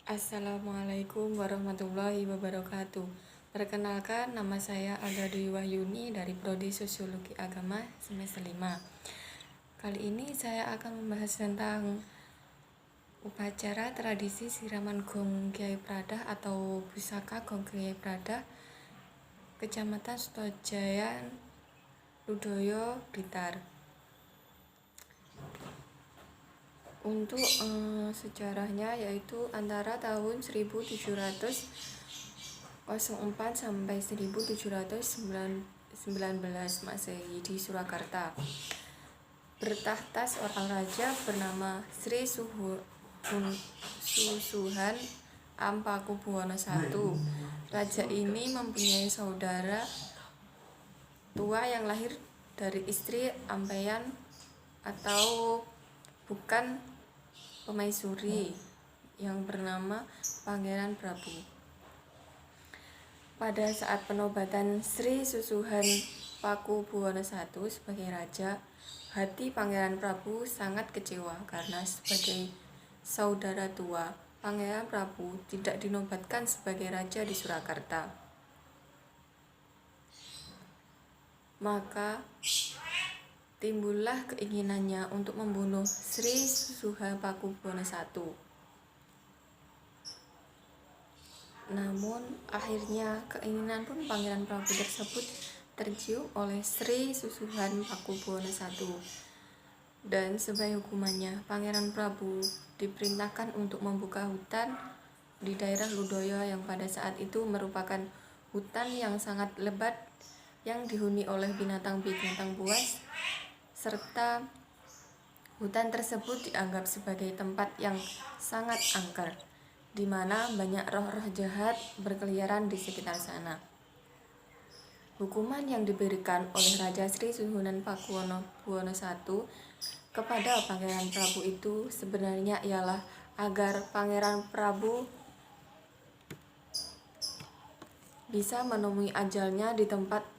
Assalamualaikum warahmatullahi wabarakatuh. Perkenalkan, nama saya Alda Dwi Wahyuni dari Prodi Sosiologi Agama semester 5. Kali ini saya akan membahas tentang upacara tradisi siraman Gong Kyai Pradah atau Pusaka Gong Kyai Pradah, Kecamatan Sutojayan, Ludoyo, Blitar. Untuk sejarahnya yaitu antara tahun 1704 sampai 1719 Masehi di Surakarta. Bertahta seorang raja bernama Sri Susuhan Ampakubuwono I. Raja ini mempunyai saudara tua yang lahir dari istri Ampeyan atau bukan Pemaisuri yang bernama Pangeran Prabu. Pada saat penobatan Sri Susuhan Pakubuwono I sebagai raja, hati Pangeran Prabu sangat kecewa karena sebagai saudara tua, Pangeran Prabu tidak dinobatkan sebagai raja di Surakarta. Maka timbullah keinginannya untuk membunuh Sri Susuhan Pakubuwono I. Namun akhirnya keinginan pun Pangeran Prabu tersebut tercium oleh Sri Susuhan Pakubuwono I. Dan sebagai hukumannya, Pangeran Prabu diperintahkan untuk membuka hutan di daerah Ludoyo yang pada saat itu merupakan hutan yang sangat lebat yang dihuni oleh binatang-binatang buas, serta hutan tersebut dianggap sebagai tempat yang sangat angker, di mana banyak roh-roh jahat berkeliaran di sekitar sana. Hukuman yang diberikan oleh Raja Sri Susuhunan Pakubuwono I kepada Pangeran Prabu itu sebenarnya ialah agar Pangeran Prabu bisa menemui ajalnya di tempat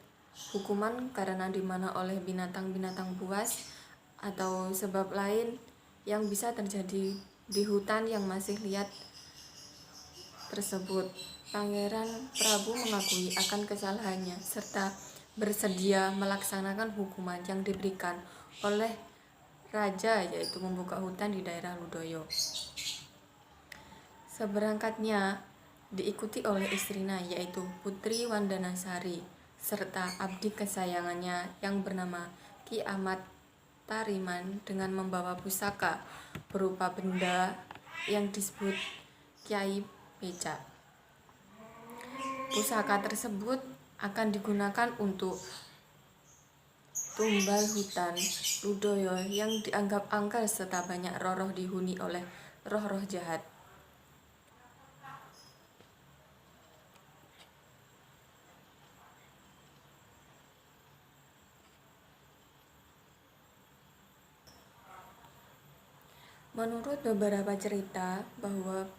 hukuman karena dimana oleh binatang-binatang buas atau sebab lain yang bisa terjadi di hutan yang masih liat tersebut. Pangeran Prabu mengakui akan kesalahannya serta bersedia melaksanakan hukuman yang diberikan oleh raja, yaitu membuka hutan di daerah Ludoyo. Seberangkatnya diikuti oleh istrinya yaitu Putri Wandanasari serta abdi kesayangannya yang bernama Ki Ahmad Tariman dengan membawa pusaka berupa benda yang disebut Kyai Becak. Pusaka tersebut akan digunakan untuk tumbal hutan Ludoyo yang dianggap angker serta banyak roh-roh dihuni oleh roh-roh jahat. Menurut beberapa cerita bahwa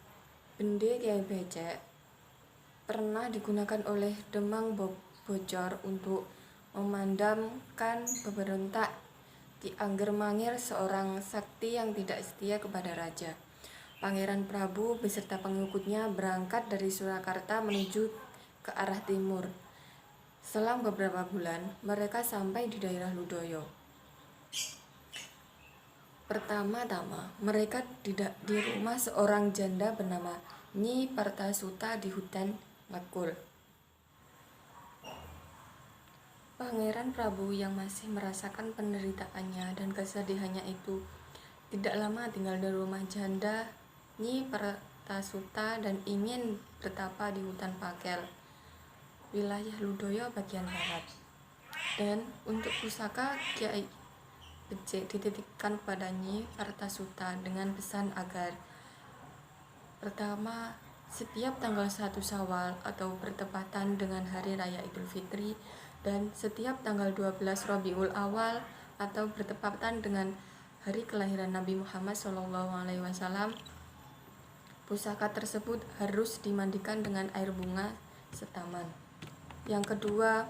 benda Kyai Becak pernah digunakan oleh Demang Bocor untuk memandamkan pemberontak Ki Angger Mangir, seorang sakti yang tidak setia kepada raja. Pangeran Prabu beserta pengikutnya berangkat dari Surakarta menuju ke arah timur. Selang beberapa bulan, mereka sampai di daerah Ludoyo. Pertama-tama, mereka di rumah seorang janda bernama Nyi Partasuta di hutan Ngekul. Pangeran Prabu yang masih merasakan penderitaannya dan kesedihannya itu tidak lama tinggal di rumah janda Nyi Partasuta dan ingin bertapa di hutan Pakel, wilayah Ludoyo bagian barat. Dan untuk pusaka Kyai Becak dititipkan kepada Nyi Partasuta dengan pesan agar pertama, setiap tanggal 1 Syawal atau bertepatan dengan Hari Raya Idul Fitri dan setiap tanggal 12 Rabiul Awal atau bertepatan dengan hari kelahiran Nabi Muhammad SAW, pusaka tersebut harus dimandikan dengan air bunga setaman. Yang kedua,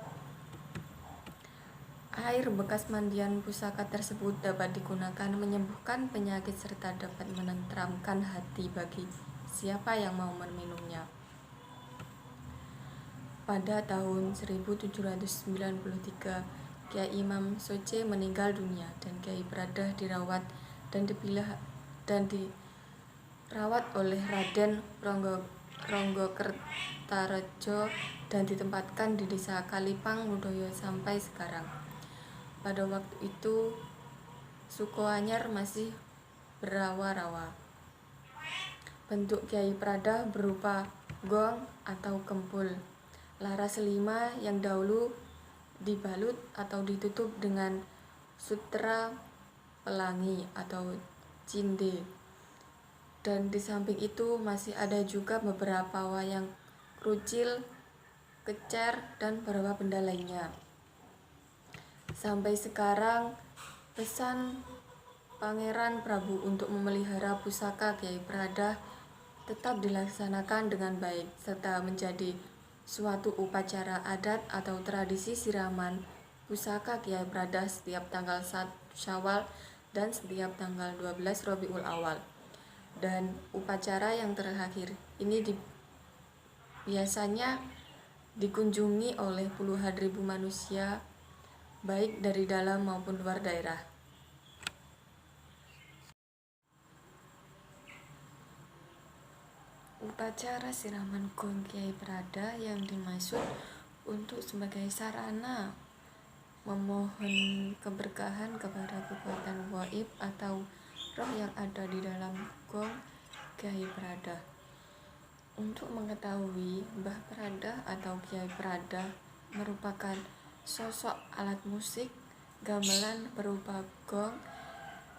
air bekas mandian pusaka tersebut dapat digunakan menyembuhkan penyakit serta dapat menenteramkan hati bagi siapa yang mau meminumnya. Pada tahun 1793, Kiai Imam Soce meninggal dunia dan Kiai Bradah dirawat oleh Raden Ronggokertarejo dan ditempatkan di desa Kalipang Ludoyo sampai sekarang. Pada waktu itu Suku Anyar masih berawa-rawa. Bentuk Kiai Bradah berupa gong atau kempul, laras 5 yang dahulu dibalut atau ditutup dengan sutra pelangi atau cinde. Dan di samping itu masih ada juga beberapa wayang krucil, kecer, dan beberapa benda lainnya. Sampai sekarang pesan Pangeran Prabu untuk memelihara pusaka Kiai Bradah tetap dilaksanakan dengan baik, serta menjadi suatu upacara adat atau tradisi siraman pusaka Kiai Bradah setiap tanggal 1 Syawal dan setiap tanggal 12 Rabiul Awal. Dan upacara yang terakhir ini biasanya dikunjungi oleh puluhan ribu manusia, baik dari dalam maupun luar daerah. Upacara siraman gong Kiai Bradah yang dimaksud untuk sebagai sarana memohon keberkahan kepada kekuatan gaib atau roh yang ada di dalam gong Kiai Bradah. Untuk mengetahui Mbah Bradah atau Kiai Bradah merupakan sosok alat musik gamelan berupa gong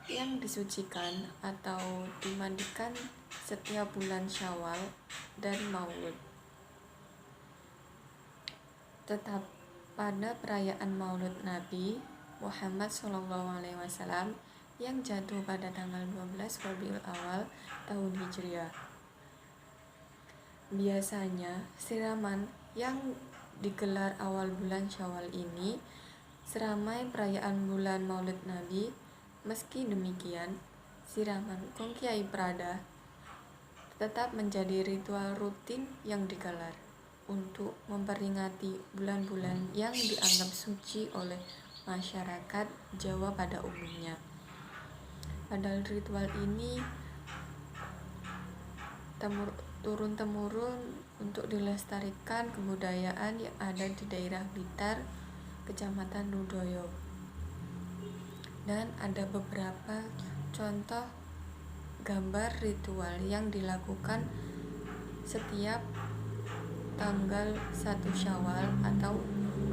yang disucikan atau dimandikan setiap bulan Syawal dan Maulud. Tetap pada perayaan Maulud Nabi Muhammad SAW yang jatuh pada tanggal 12 Rabiul Awal tahun Hijriah. Biasanya siraman yang digelar awal bulan Syawal ini seramai perayaan bulan Maulid Nabi. Meski demikian, siraman gong Kiai Bradah tetap menjadi ritual rutin yang digelar untuk memperingati bulan-bulan yang dianggap suci oleh masyarakat Jawa pada umumnya. Padahal ritual ini turun-temurun untuk dilestarikan kebudayaan yang ada di daerah Blitar, Kecamatan Ludoyo. Dan ada beberapa contoh gambar ritual yang dilakukan setiap tanggal 1 Syawal atau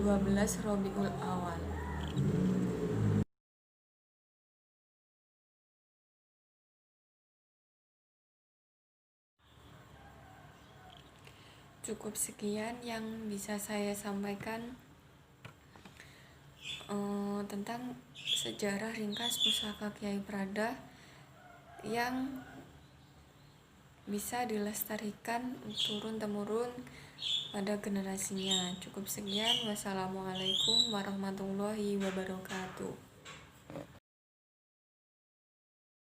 12 Rabiul Awal. Cukup sekian yang bisa saya sampaikan tentang sejarah ringkas pusaka Kiai Bradah yang bisa dilestarikan turun-temurun pada generasinya. Cukup sekian. Wassalamualaikum warahmatullahi wabarakatuh.